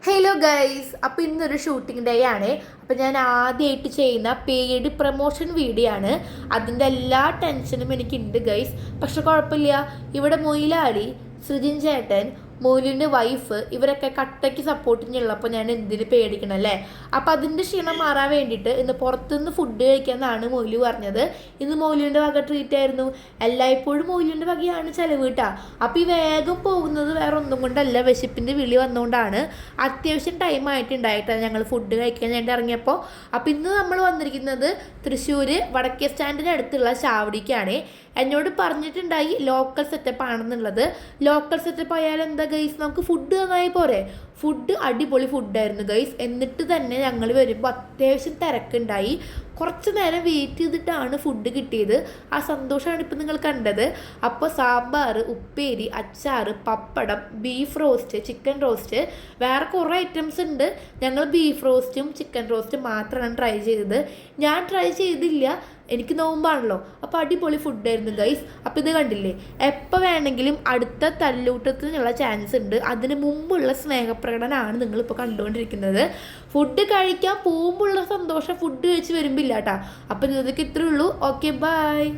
Hello guys, അപ്പോൾ ഇന്നൊരു shooting day ആണ്. അപ്പോൾ ഞാൻ ആദ്യമായിട്ട് ചെയ്യുന്ന പെയ്ഡ് പ്രൊമോഷൻ വീഡിയോ ആണ്. അതിൻ്റെ എല്ലാ ടെൻഷനും എനിക്കുണ്ട് ഗൈസ്. പക്ഷെ കുഴപ്പമില്ല, ഇവിടെ മൊയിലാളി, സൃജിൻ ചേട്ടൻ, മോലുവിൻ്റെ വൈഫ് ഇവരൊക്കെ കട്ടയ്ക്ക് സപ്പോർട്ടിനുള്ളപ്പോൾ ഞാൻ എന്തിനു പേടിക്കണം അല്ലേ. അപ്പോൾ അതിൻ്റെ ക്ഷീണം മാറാൻ വേണ്ടിയിട്ട് ഇന്ന് പുറത്തുനിന്ന് ഫുഡ് കഴിക്കാമെന്നാണ് മോലു പറഞ്ഞത്. ഇന്ന് മോലുവിൻ്റെ വക ട്രീറ്റ് ആയിരുന്നു. എല്ലായ്പ്പോഴും മോലുവിൻ്റെ വകയാണ് ചിലവ് കേട്ടാ. അപ്പോൾ ഈ വേഗം പോകുന്നത് വേറെ ഒന്നും കൊണ്ടല്ല, വിശപ്പിൻ്റെ വിളി വന്നുകൊണ്ടാണ്. അത്യാവശ്യം ടൈം ആയിട്ടുണ്ടായിട്ടാണ് ഞങ്ങൾ ഫുഡ് കഴിക്കാൻ വേണ്ടി ഇറങ്ങിയപ്പോൾ. അപ്പോൾ ഇന്ന് നമ്മൾ വന്നിരിക്കുന്നത് തൃശ്ശൂർ വടക്കേ സ്റ്റാൻഡിന് അടുത്തുള്ള ചാവടിക്കാണ്. എന്നോട് പറഞ്ഞിട്ടുണ്ടായി ലോക്കൽ സെറ്റപ്പ് ആണെന്നുള്ളത്. ലോക്കൽ സെറ്റപ്പ് ആയാലും എന്താ ഗൈസ്, നമുക്ക് ഫുഡ് നന്നായി പോരെ. ഫുഡ് അടിപൊളി ഫുഡായിരുന്നു ഗൈസ്. എന്നിട്ട് തന്നെ ഞങ്ങൾ വരുമ്പോൾ അത്യാവശ്യം തിരക്കുണ്ടായി. കുറച്ച് നേരം വെയിറ്റ് ചെയ്തിട്ടാണ് ഫുഡ് കിട്ടിയത്. ആ സന്തോഷമാണ് ഇപ്പോൾ നിങ്ങൾ കണ്ടത്. അപ്പോൾ സാമ്പാർ, ഉപ്പേരി, അച്ചാർ, പപ്പടം, ബീഫ് റോസ്റ്റ്, ചിക്കൻ റോസ്റ്റ്, വേറെ കുറേ ഐറ്റംസ് ഉണ്ട്. ഞങ്ങൾ ബീഫ് റോസ്റ്റും ചിക്കൻ റോസ്റ്റും മാത്രമാണ് ട്രൈ ചെയ്തത്. ഞാൻ ട്രൈ ചെയ്തില്ല, എനിക്ക് നോമ്പാണല്ലോ. അപ്പോൾ അടിപൊളി ഫുഡായിരുന്നു ഗൈസ്. അപ്പോൾ ഇത് കണ്ടില്ലേ, എപ്പോൾ വേണമെങ്കിലും അടുത്ത തല്ലൂട്ടത്തിനുള്ള ചാൻസ് ഉണ്ട്. അതിന് മുമ്പുള്ള സ്നേഹപ്രകടനമാണ് നിങ്ങളിപ്പോൾ കണ്ടുകൊണ്ടിരിക്കുന്നത്. ഫുഡ് കഴിക്കാൻ പോകുമ്പോഴുള്ള സന്തോഷം ഫുഡ് കഴിച്ച് വരുമ്പില്ല കേട്ടോ. അപ്പോൾ ഇതൊക്കെ ഇത്രയേ ഉള്ളൂ. Okay, by.